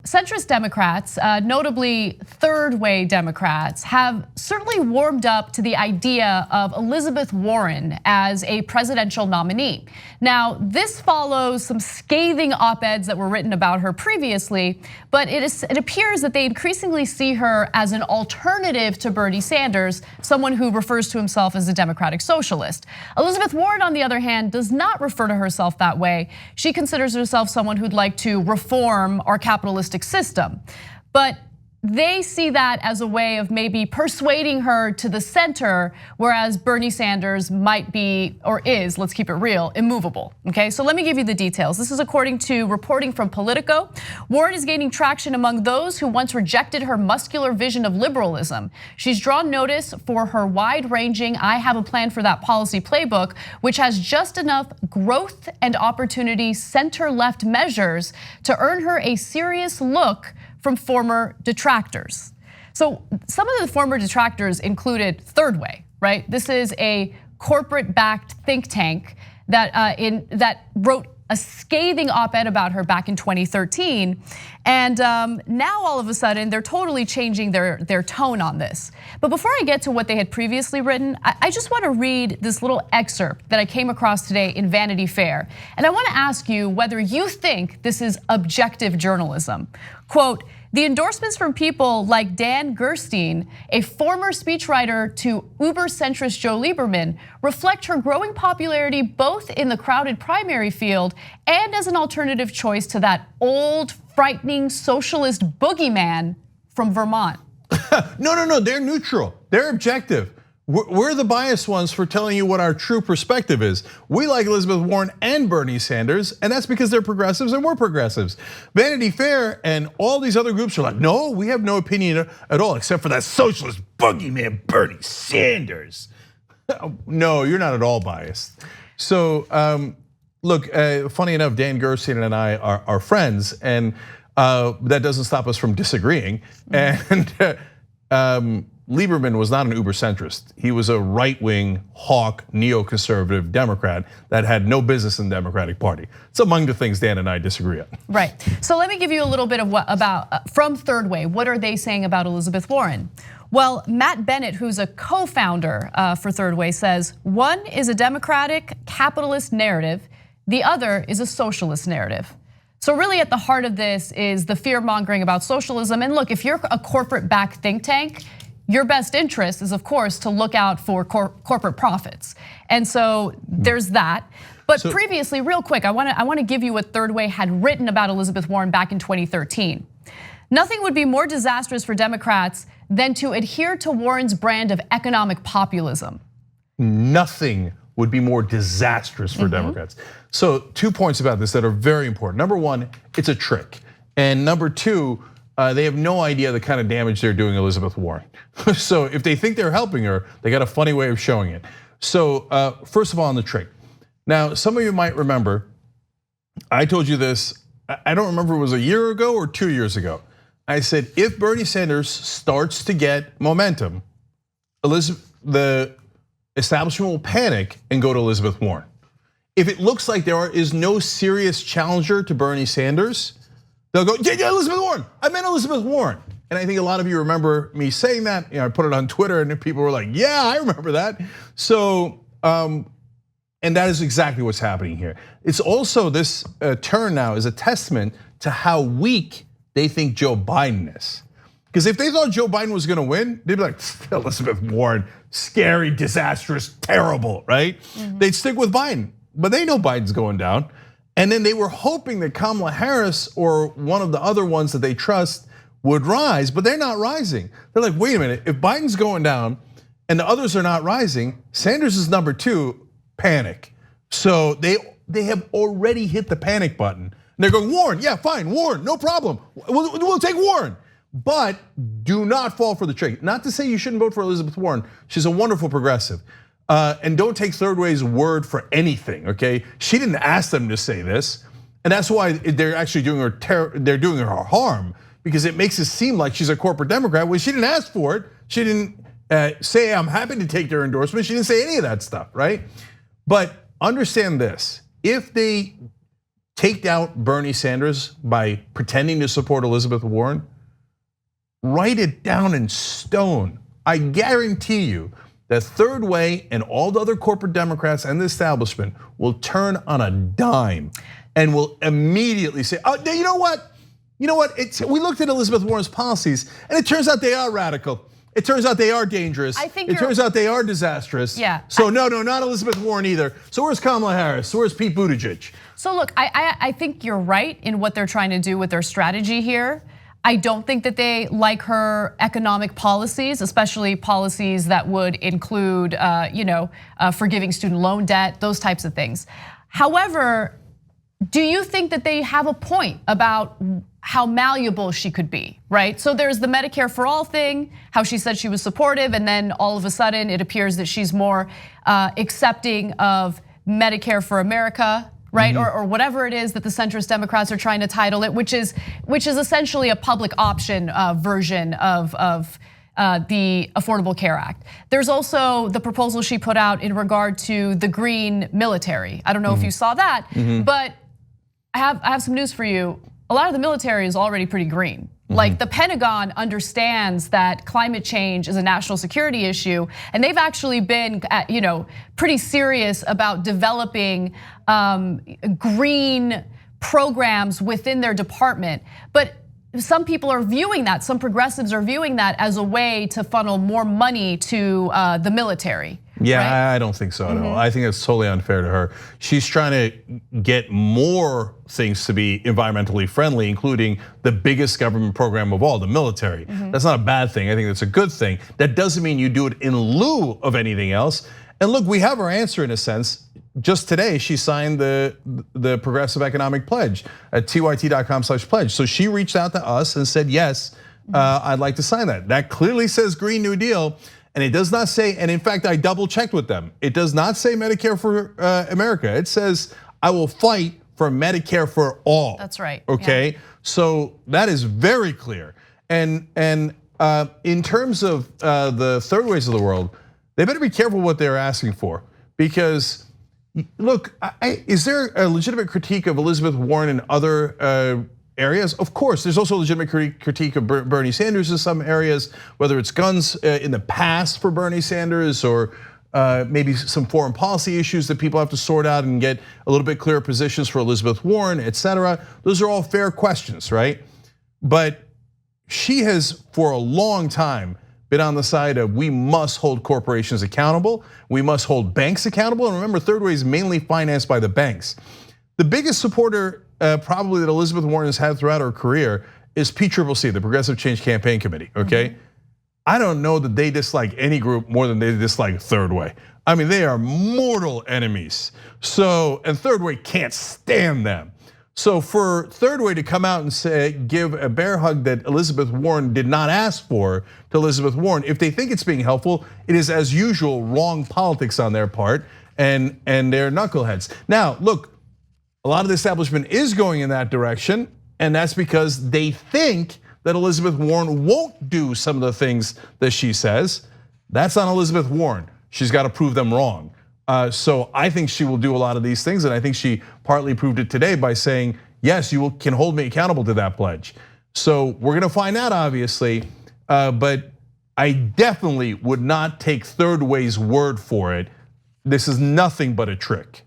centrist Democrats, notably third-way Democrats, have certainly warmed up to the idea of Elizabeth Warren as a presidential nominee. Now, this follows some scathing op-eds that were written about her previously, but it appears that they increasingly see her as an alternative to Bernie Sanders, someone who refers to himself as a democratic socialist. Elizabeth Warren, on the other hand, does not refer to herself that way. She considers herself someone who'd like to reform our capitalistic system. But they see that as a way of maybe persuading her to the center, whereas Bernie Sanders might be, or is, let's keep it real, immovable, okay? So let me give you the details. This is according to reporting from Politico. Warren is gaining traction among those who once rejected her muscular vision of liberalism. She's drawn notice for her wide-ranging "I have a plan for that" policy playbook, which has just enough growth and opportunity center-left measures to earn her a serious look from former detractors. So some of the former detractors included Third Way, right? This is a corporate-backed think tank that wrote a scathing op-ed about her back in 2013. And now all of a sudden, they're totally changing their tone on this. But before I get to what they had previously written, I just want to read this little excerpt that I came across today in Vanity Fair. And I want to ask you whether you think this is objective journalism. Quote, "The endorsements from people like Dan Gerstein, a former speechwriter to uber centrist Joe Lieberman, reflect her growing popularity both in the crowded primary field and as an alternative choice to that old, frightening socialist boogeyman from Vermont." No, they're neutral. They're objective. We're the biased ones for telling you what our true perspective is. We like Elizabeth Warren and Bernie Sanders, and that's because they're progressives and we're progressives. Vanity Fair and all these other groups are like, no, we have no opinion at all, except for that socialist boogeyman, Bernie Sanders. No, you're not at all biased. So look, funny enough, Dan Gerstein and I are friends, and that doesn't stop us from disagreeing. And Lieberman was not an uber centrist. He was a right-wing, hawk, neoconservative Democrat that had no business in the Democratic Party. It's among the things Dan and I disagree on. Right, so let me give you a little bit of what about from Third Way. What are they saying about Elizabeth Warren? Well, Matt Bennett, who's a co-founder for Third Way, says one is a democratic capitalist narrative, the other is a socialist narrative. So really at the heart of this is the fear mongering about socialism. And look, if you're a corporate-backed think tank, your best interest is, of course, to look out for corporate profits. And so there's that. But previously, real quick, I want to give you what Third Way had written about Elizabeth Warren back in 2013. Nothing would be more disastrous for Democrats than to adhere to Warren's brand of economic populism. Nothing would be more disastrous for Democrats. So 2 points about this that are very important. Number one, it's a trick. And number two, they have no idea the kind of damage they're doing Elizabeth Warren. So if they think they're helping her, they got a funny way of showing it. So first of all, on the trick. Now, some of you might remember, I told you this, I don't remember if it was a year ago or 2 years ago. I said, if Bernie Sanders starts to get momentum, the establishment will panic and go to Elizabeth Warren. If it looks like there is no serious challenger to Bernie Sanders, they'll go, yeah, Elizabeth Warren. I meant Elizabeth Warren. And I think a lot of you remember me saying that. I put it on Twitter and people were like, yeah, I remember that. So, and that is exactly what's happening here. It's also this turn now is a testament to how weak they think Joe Biden is. Because if they thought Joe Biden was gonna win, they'd be like, Elizabeth Warren, scary, disastrous, terrible, right? They'd stick with Biden, but they know Biden's going down. And then they were hoping that Kamala Harris or one of the other ones that they trust would rise, but they're not rising. They're like, wait a minute, if Biden's going down and the others are not rising, Sanders is number 2, panic. So they have already hit the panic button. And they're going, Warren, yeah, fine, Warren, no problem. We'll take Warren. But do not fall for the trick. Not to say you shouldn't vote for Elizabeth Warren. She's a wonderful progressive. And don't take Third Way's word for anything, okay? She didn't ask them to say this. And that's why they're actually doing her harm, because it makes it seem like she's a corporate Democrat when she didn't ask for it. She didn't say, I'm happy to take their endorsement. She didn't say any of that stuff, right? But understand this, if they take out Bernie Sanders by pretending to support Elizabeth Warren, write it down in stone. I guarantee you that Third Way and all the other corporate Democrats and the establishment will turn on a dime and will immediately say, oh, you know what? You know what? We looked at Elizabeth Warren's policies and it turns out they are radical. It turns out they are dangerous. It turns out they are disastrous. Yeah. So no, not Elizabeth Warren either. So where's Kamala Harris? So where's Pete Buttigieg? So look, I think you're right in what they're trying to do with their strategy here. I don't think that they like her economic policies, especially policies that would include, forgiving student loan debt, those types of things. However, do you think that they have a point about how malleable she could be, right? So there's the Medicare for all thing, how she said she was supportive, and then all of a sudden it appears that she's more accepting of Medicare for America, right? Or whatever it is that the centrist Democrats are trying to title it, which is essentially a public option version of the Affordable Care Act. There's also the proposal she put out in regard to the green military. I don't know if you saw that, but I have some news for you. A lot of the military is already pretty green. Like the Pentagon understands that climate change is a national security issue, and they've actually been, pretty serious about developing green programs within their department. But some people are viewing that, some progressives are viewing that as a way to funnel more money to the military. Yeah, right? I don't think so at all. I think it's totally unfair to her. She's trying to get more things to be environmentally friendly, including the biggest government program of all, the military. That's not a bad thing. I think that's a good thing. That doesn't mean you do it in lieu of anything else. And look, we have her answer in a sense. Just today, she signed the Progressive Economic Pledge at tyt.com/pledge. So she reached out to us and said, yes, I'd like to sign that. That clearly says Green New Deal. And it does not say, and in fact, I double checked with them. It does not say Medicare for America. It says, I will fight for Medicare for all. That's right. Okay, so that is very clear. And in terms of the third ways of the world, they better be careful what they're asking for. Because look, is there a legitimate critique of Elizabeth Warren and other areas? Of course, there's also a legitimate critique of Bernie Sanders in some areas, whether it's guns in the past for Bernie Sanders or maybe some foreign policy issues that people have to sort out and get a little bit clearer positions for Elizabeth Warren, etc. Those are all fair questions, right? But she has, for a long time, been on the side of we must hold corporations accountable, we must hold banks accountable, and remember, Third Way is mainly financed by the banks. The biggest supporter probably that Elizabeth Warren has had throughout her career is PCCC, the Progressive Change Campaign Committee, okay? I don't know that they dislike any group more than they dislike Third Way. I mean, they are mortal enemies. So, and Third Way can't stand them. So for Third Way to come out and say, give a bear hug that Elizabeth Warren did not ask for to Elizabeth Warren, if they think it's being helpful, it is as usual wrong politics on their part and they're knuckleheads. Now, look, a lot of the establishment is going in that direction, and that's because they think that Elizabeth Warren won't do some of the things that she says. That's on Elizabeth Warren. She's got to prove them wrong. So I think she will do a lot of these things, and I think she partly proved it today by saying, yes, you can hold me accountable to that pledge. So we're gonna find out, obviously, but I definitely would not take Third Way's word for it. This is nothing but a trick.